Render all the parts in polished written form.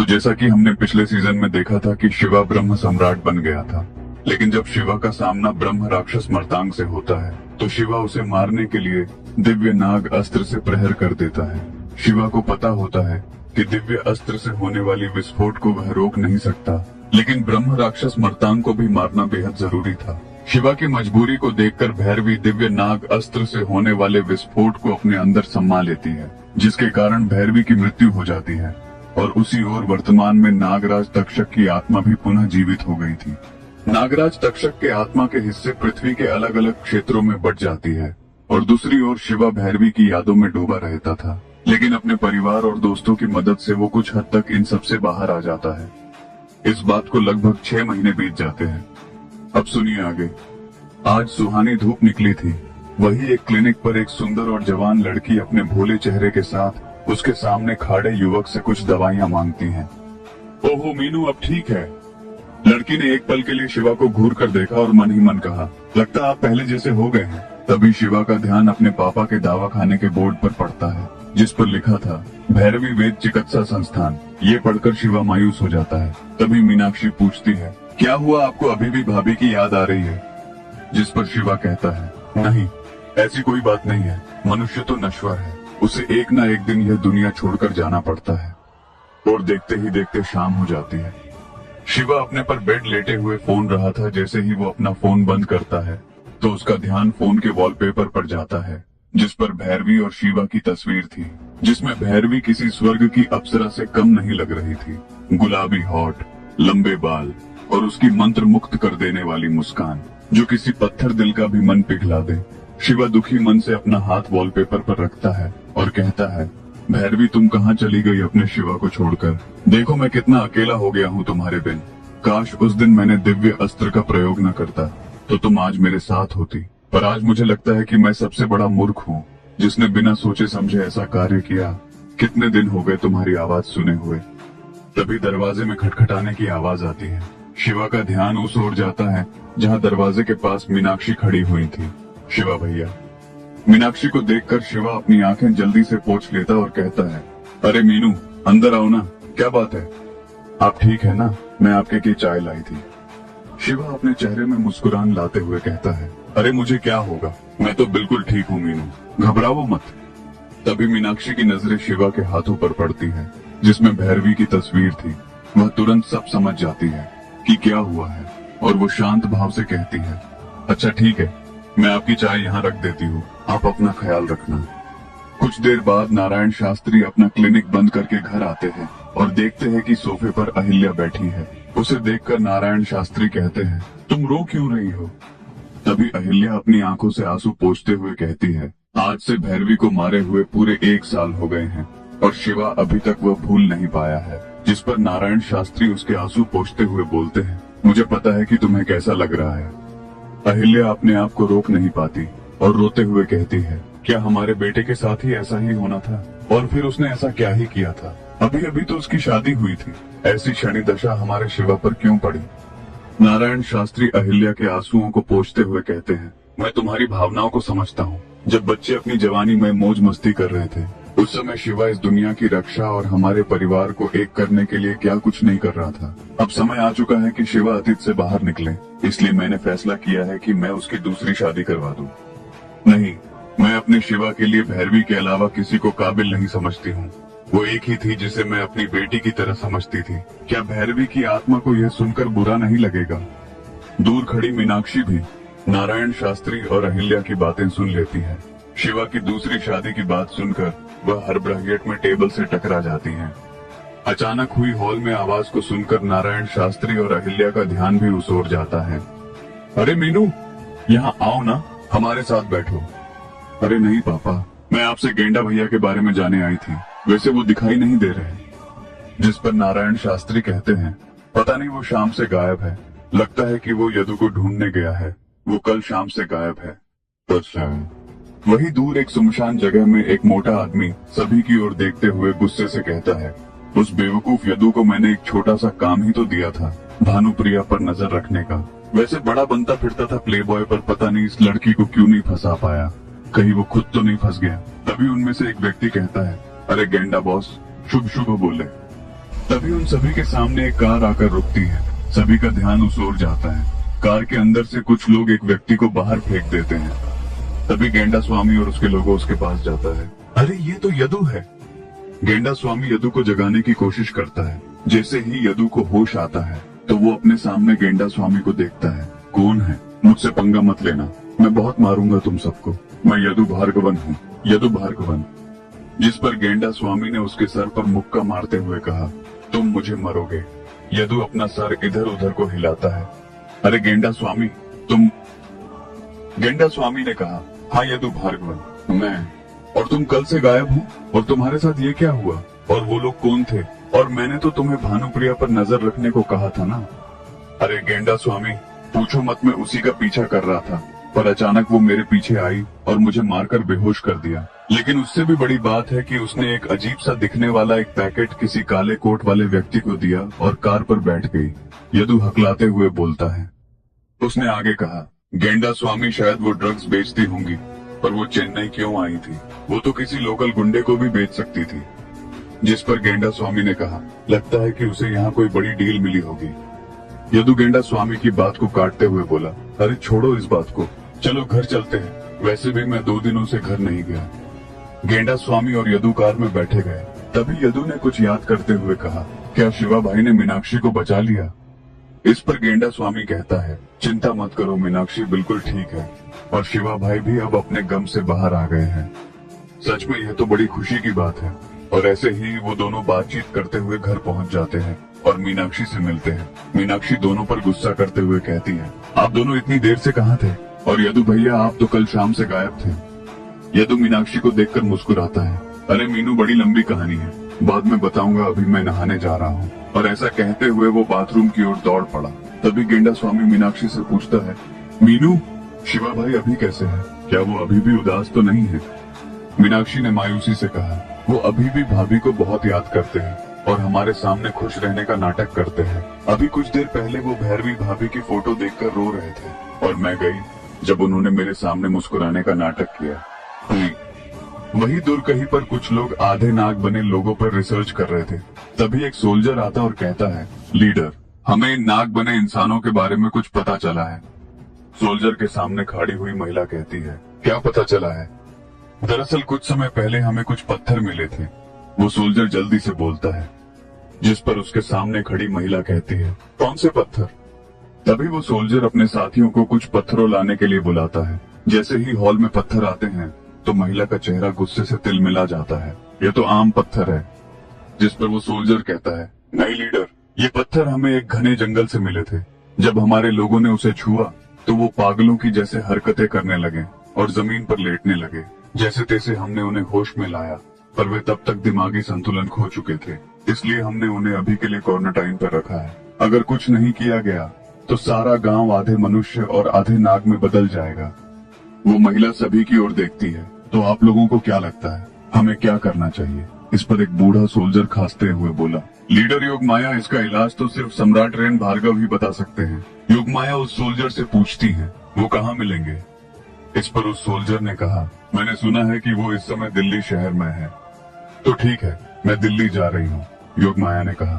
जैसा कि हमने पिछले सीजन में देखा था कि शिवा ब्रह्म सम्राट बन गया था, लेकिन जब शिवा का सामना ब्रह्म राक्षस मर्तांग से होता है तो शिवा उसे मारने के लिए दिव्य नाग अस्त्र से प्रहर कर देता है। शिवा को पता होता है कि दिव्य अस्त्र से होने वाली विस्फोट को वह रोक नहीं सकता, लेकिन ब्रह्म राक्षस मर्तांग को भी मारना बेहद जरूरी था। शिवा की मजबूरी को देखकर भैरवी दिव्य नाग अस्त्र से होने वाले विस्फोट को अपने अंदर समा लेती है, जिसके कारण भैरवी की मृत्यु हो जाती है। और उसी ओर वर्तमान में नागराज तक्षक की आत्मा भी पुनः जीवित हो गई थी। नागराज तक्षक के आत्मा के हिस्से पृथ्वी के अलग अलग क्षेत्रों में बट जाती है और दूसरी ओर शिवा भैरवी की यादों में डूबा रहता था, लेकिन अपने परिवार और दोस्तों की मदद से वो कुछ हद तक इन सब से बाहर आ जाता है। इस बात को लगभग 6 महीने बीत जाते हैं। अब सुनिए आगे। आज सुहानी धूप निकली थी। वही एक क्लिनिक पर एक सुंदर और जवान लड़की अपने भोले चेहरे के साथ उसके सामने खड़े युवक से कुछ दवाइयां मांगती है। ओहो मीनू, अब ठीक है। लड़की ने एक पल के लिए शिवा को घूर कर देखा और मन ही मन कहा, लगता आप पहले जैसे हो गए हैं। तभी शिवा का ध्यान अपने पापा के दवा खाने के बोर्ड पर पड़ता है, जिस पर लिखा था भैरवी वेद चिकित्सा संस्थान। ये पढ़कर शिवा मायूस हो जाता है। तभी मीनाक्षी पूछती है, क्या हुआ, आपको अभी भी भाभी की याद आ रही है? जिस पर शिवा कहता है, नहीं, ऐसी कोई बात नहीं है। मनुष्य तो नश्वर है, उसे एक ना एक दिन यह दुनिया छोड़कर जाना पड़ता है। और देखते ही देखते शाम हो जाती है। शिवा अपने पर बेड लेटे हुए फोन रहा था। जैसे ही वो अपना फोन बंद करता है तो उसका ध्यान फोन के वॉलपेपर पर जाता है, जिस पर भैरवी और शिवा की तस्वीर थी, जिसमें भैरवी किसी स्वर्ग की अप्सरा से कम नहीं लग रही थी। गुलाबी होठ, लंबे बाल और उसकी मंत्र मुक्त कर देने वाली मुस्कान, जो किसी पत्थर दिल का भी मन पिघला दे। शिवा दुखी मन से अपना हाथ वॉलपेपर पर रखता है और कहता है, भैरवी तुम कहाँ चली गई अपने शिवा को छोड़कर? देखो मैं कितना अकेला हो गया हूँ तुम्हारे बिन। काश उस दिन मैंने दिव्य अस्त्र का प्रयोग न करता तो तुम आज मेरे साथ होती। पर आज मुझे लगता है कि मैं सबसे बड़ा मूर्ख हूँ जिसने बिना सोचे समझे ऐसा कार्य किया। कितने दिन हो गए तुम्हारी आवाज सुने हुए। तभी दरवाजे में खटखटाने की आवाज आती है। शिवा का ध्यान उस ओर जाता है जहाँ दरवाजे के पास मीनाक्षी खड़ी हुई थी। शिवा भैया। मीनाक्षी को देखकर शिवा अपनी आंखें जल्दी से पोंछ लेता और कहता है, अरे मीनू, अंदर आओ ना, क्या बात है? आप ठीक है ना? मैं आपके लिए चाय लाई थी। शिवा अपने चेहरे में मुस्कुरान लाते हुए कहता है, अरे मुझे क्या होगा, मैं तो बिल्कुल ठीक हूँ मीनू, घबराओ मत। तभी मीनाक्षी की नजरें शिवा के हाथों पर पड़ती है, जिसमें भैरवी की तस्वीर थी। वह तुरंत सब समझ जाती है कि क्या हुआ है और वो शांत भाव से कहती है, अच्छा ठीक है, मैं आपकी चाय यहाँ रख देती हूँ, आप अपना ख्याल रखना। कुछ देर बाद नारायण शास्त्री अपना क्लिनिक बंद करके घर आते हैं और देखते हैं कि सोफे पर अहिल्या बैठी है। उसे देखकर नारायण शास्त्री कहते हैं, तुम रो क्यों रही हो? तभी अहिल्या अपनी आंखों से आंसू पोंछते हुए कहती है, आज से भैरवी को मारे हुए पूरे 1 साल हो गए हैं और शिवा अभी तक वह भूल नहीं पाया है। जिस पर नारायण शास्त्री उसके आंसू पोंछते हुए बोलते हैं, मुझे पता है कि तुम्हें कैसा लग रहा है। अहिल्या अपने आप को रोक नहीं पाती और रोते हुए कहती है, क्या हमारे बेटे के साथ ही ऐसा ही होना था? और फिर उसने ऐसा क्या ही किया था? अभी अभी तो उसकी शादी हुई थी। ऐसी शनि दशा हमारे शिवा पर क्यों पड़ी? नारायण शास्त्री अहिल्या के आंसुओं को पोंछते हुए कहते हैं, मैं तुम्हारी भावनाओं को समझता हूँ। जब बच्चे अपनी जवानी में मौज मस्ती कर रहे थे, उस समय शिवा इस दुनिया की रक्षा और हमारे परिवार को एक करने के लिए क्या कुछ नहीं कर रहा था। अब समय आ चुका है कि शिवा अतीत से बाहर निकले, इसलिए मैंने फैसला किया है कि मैं उसकी दूसरी शादी करवा दूं। नहीं, मैं अपने शिवा के लिए भैरवी के अलावा किसी को काबिल नहीं समझती हूँ। वो एक ही थी जिसे मैं अपनी बेटी की तरह समझती थी। क्या भैरवी की आत्मा को यह सुनकर बुरा नहीं लगेगा? दूर खड़ी मीनाक्षी भी नारायण शास्त्री और अहिल्या की बातें सुन लेती है। शिवा की दूसरी शादी की बात सुनकर वह हड़बड़ाहट में टेबल से टकरा जाती हैं। अचानक हुई हॉल में आवाज को सुनकर नारायण शास्त्री और अहिल्या का ध्यान भी उस ओर जाता है। अरे मीनू, यहाँ आओ ना, हमारे साथ बैठो। अरे नहीं पापा, मैं आपसे गेंडा भैया के बारे में जाने आई थी, वैसे वो दिखाई नहीं दे रहे। जिस पर नारायण शास्त्री कहते हैं, पता नहीं वो शाम से गायब है। लगता है कि वो यदु को ढूंढने गया है। वो कल शाम से गायब है। वही दूर एक सुनसान जगह में एक मोटा आदमी सभी की ओर देखते हुए गुस्से से कहता है, उस बेवकूफ यदु को मैंने एक छोटा सा काम ही तो दिया था, भानुप्रिया पर नजर रखने का। वैसे बड़ा बनता फिरता था प्लेबॉय पर, पता नहीं इस लड़की को क्यों नहीं फंसा पाया। कहीं वो खुद तो नहीं फंस गया। तभी उनमें से एक व्यक्ति कहता है, अरे गेंडा बॉस, शुभ शुभ बोले। तभी उन सभी के सामने एक कार आकर रुकती है। सभी का ध्यान उस ओर जाता है। कार के अंदर से कुछ लोग एक व्यक्ति को बाहर फेंक देते हैं। तभी गेंडा स्वामी और उसके लोगों उसके पास जाता है। अरे ये तो यदु है। गेंडा स्वामी यदु को जगाने की कोशिश करता है। जैसे ही यदु को होश आता है तो वो अपने सामने गेंडा स्वामी को देखता है। कौन है? मुझसे पंगा मत लेना, मैं बहुत मारूंगा तुम सबको। मैं यदु भार्गवन हूँ, यदु भार्गवन। जिस पर गेंडा स्वामी ने उसके सर पर मुक्का मारते हुए कहा, तुम मुझे मरोगे। यदु अपना सर इधर उधर को हिलाता है। अरे गेंडा स्वामी तुम। गेंडा स्वामी ने कहा, हाँ यदु भार्गवन, मैं। और तुम कल से गायब हो, और तुम्हारे साथ ये क्या हुआ? और वो लोग कौन थे? और मैंने तो तुम्हें भानुप्रिया पर नजर रखने को कहा था ना। अरे गेंडा स्वामी पूछो मत, मैं उसी का पीछा कर रहा था, पर अचानक वो मेरे पीछे आई और मुझे मारकर बेहोश कर दिया। लेकिन उससे भी बड़ी बात है कि उसने एक अजीब सा दिखने वाला एक पैकेट किसी काले कोट वाले व्यक्ति को दिया और कार पर बैठ गई। यदु हकलाते हुए बोलता है। उसने आगे कहा, गेंडा स्वामी शायद वो ड्रग्स बेचती होंगी, पर वो चेन्नई क्यों आई थी? वो तो किसी लोकल गुंडे को भी बेच सकती थी। जिस पर गेंडा स्वामी ने कहा, लगता है कि उसे यहाँ कोई बड़ी डील मिली होगी। यदु गेंडा स्वामी की बात को काटते हुए बोला, अरे छोड़ो इस बात को, चलो घर चलते हैं। वैसे भी मैं 2 दिनों से घर नहीं गया। गेंडा स्वामी और यदु कार में बैठे गए। तभी यदु ने कुछ याद करते हुए कहा, क्या शिवा भाई ने मीनाक्षी को बचा लिया? इस पर गेंडा स्वामी कहता है, चिंता मत करो, मीनाक्षी बिल्कुल ठीक है और शिवा भाई भी अब अपने गम से बाहर आ गए हैं। सच में यह तो बड़ी खुशी की बात है। और ऐसे ही वो दोनों बातचीत करते हुए घर पहुंच जाते हैं और मीनाक्षी से मिलते हैं। मीनाक्षी दोनों पर गुस्सा करते हुए कहती है, आप दोनों इतनी देर से कहाँ थे? और यदु भैया आप तो कल शाम से गायब थे। यदु मीनाक्षी को देखकर मुस्कुराता है, अरे मीनू बड़ी लंबी कहानी है, बाद में बताऊंगा, अभी मैं नहाने जा रहा हूँ। और ऐसा कहते हुए वो बाथरूम की ओर दौड़ पड़ा। तभी गेंडा स्वामी मीनाक्षी से पूछता है, मीनू शिवा भाई अभी कैसे है? क्या वो अभी भी उदास तो नहीं है? मीनाक्षी ने मायूसी से कहा, वो अभी भी भाभी को बहुत याद करते हैं और हमारे सामने खुश रहने का नाटक करते हैं। अभी कुछ देर पहले वो भैरवी भाभी की फोटो देखकर रो रहे थे और मैं गई जब उन्होंने मेरे सामने मुस्कुराने का नाटक किया। वही दूर कहीं पर कुछ लोग आधे नाग बने लोगों पर रिसर्च कर रहे थे। तभी एक सोल्जर आता और कहता है, लीडर हमें इन नाग बने इंसानों के बारे में कुछ पता चला है। सोल्जर के सामने खड़ी हुई महिला कहती है, क्या पता चला है? दरअसल कुछ समय पहले हमें कुछ पत्थर मिले थे। वो सोल्जर जल्दी से बोलता है। जिस पर उसके सामने खड़ी महिला कहती है, कौन से पत्थर? तभी वो सोल्जर अपने साथियों को कुछ पत्थरों लाने के लिए बुलाता है। जैसे ही हॉल में पत्थर आते हैं तो महिला का चेहरा गुस्से से तिलमिला जाता है। ये तो आम पत्थर है। जिस पर वो सोल्जर कहता है, नहीं लीडर, ये पत्थर हमें एक घने जंगल से मिले थे। जब हमारे लोगों ने उसे छुआ तो वो पागलों की जैसे हरकतें करने लगे और जमीन पर लेटने लगे। जैसे तैसे हमने उन्हें होश में लाया, पर वे तब तक दिमागी संतुलन खो चुके थे। इसलिए हमने उन्हें अभी के लिए क्वारंटाइन पर रखा है। अगर कुछ नहीं किया गया तो सारा गांव आधे मनुष्य और आधे नाग में बदल जाएगा। वो महिला सभी की ओर देखती है, तो आप लोगों को क्या लगता है हमें क्या करना चाहिए? इस पर एक बूढ़ा सोल्जर खांसते हुए बोला, लीडर योगमाया, इसका इलाज तो सिर्फ सम्राट रेन भार्गव ही बता सकते हैं। योगमाया उस सोल्जर से पूछती है, वो कहाँ मिलेंगे? इस पर उस सोल्जर ने कहा, मैंने सुना है कि वो इस समय दिल्ली शहर में है। तो ठीक है, मैं दिल्ली जा रही हूँ, योगमाया ने कहा।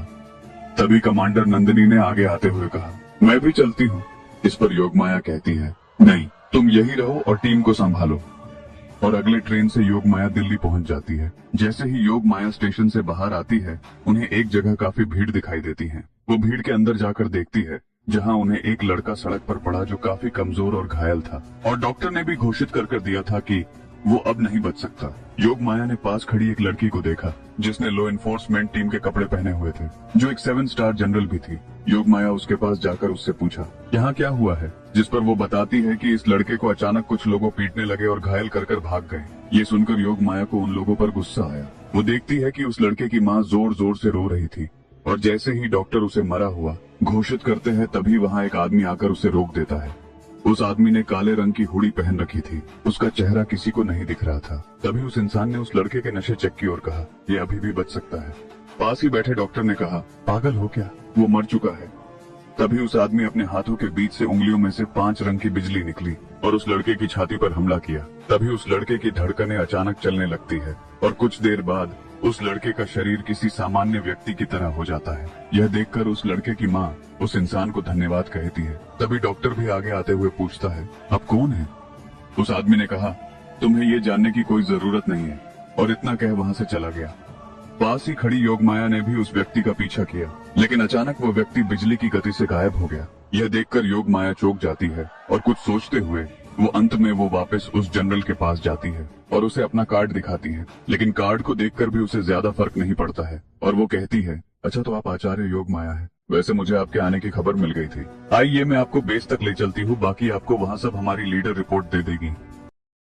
तभी कमांडर नंदिनी ने आगे आते हुए कहा, मैं भी चलती हूँ। इस पर योगमाया कहती है, नहीं, तुम यही रहो और टीम को संभालो। और अगले ट्रेन से योगमाया दिल्ली पहुंच जाती है। जैसे ही योगमाया स्टेशन से बाहर आती है, उन्हें एक जगह काफी भीड़ दिखाई देती है। वो भीड़ के अंदर जाकर देखती है, जहां उन्हें एक लड़का सड़क पर पड़ा जो काफी कमजोर और घायल था और डॉक्टर ने भी घोषित कर दिया था कि वो अब नहीं बच सकता। योगमाया ने पास खड़ी एक लड़की को देखा जिसने लॉ एनफोर्समेंट टीम के कपड़े पहने हुए थे, जो एक 7 स्टार जनरल भी थी। योगमाया उसके पास जाकर उससे पूछा, यहाँ क्या हुआ है? जिस पर वो बताती है कि इस लड़के को अचानक कुछ लोगों पीटने लगे और घायल कर भाग गए। ये सुनकर योगमाया को उन लोगों पर गुस्सा आया। वो देखती है कि उस लड़के की माँ जोर जोर से रो रही थी और जैसे ही डॉक्टर उसे मरा हुआ घोषित करते हैं, तभी वहाँ एक आदमी आकर उसे रोक देता है। उस आदमी ने काले रंग की हुडी पहन रखी थी। उसका चेहरा किसी को नहीं दिख रहा था। तभी उस इंसान ने उस लड़के के नशे चेक की और कहा, ये अभी भी बच सकता है। पास ही बैठे डॉक्टर ने कहा, पागल हो क्या, वो मर चुका है। तभी उस आदमी अपने हाथों के बीच से उंगलियों में से 5 रंग की बिजली निकली और उस लड़के की छाती पर हमला किया। तभी उस लड़के की धड़कनें अचानक चलने लगती है और कुछ देर बाद उस लड़के का शरीर किसी सामान्य व्यक्ति की तरह हो जाता है। यह देखकर उस लड़के की माँ उस इंसान को धन्यवाद कहती है। तभी डॉक्टर भी आगे आते हुए पूछता है, आप कौन है? उस आदमी ने कहा, तुम्हें ये जानने की कोई जरूरत नहीं है, और इतना कह वहां से चला गया। पास ही खड़ी योगमाया ने भी उस व्यक्ति का पीछा किया, लेकिन अचानक वो व्यक्ति बिजली की गति से गायब हो गया। यह देखकर योगमाया चौंक जाती है और कुछ सोचते हुए अंत में वो वापस उस जनरल के पास जाती है और उसे अपना कार्ड दिखाती है। लेकिन कार्ड को देखकर भी उसे ज्यादा फर्क नहीं पड़ता है और वो कहती है, अच्छा तो आप आचार्य योगमाया है। वैसे मुझे आपके आने की खबर मिल गई थी। आइए मैं आपको बेस तक ले चलती हूँ, बाकी आपको वहाँ सब हमारी लीडर रिपोर्ट दे देगी।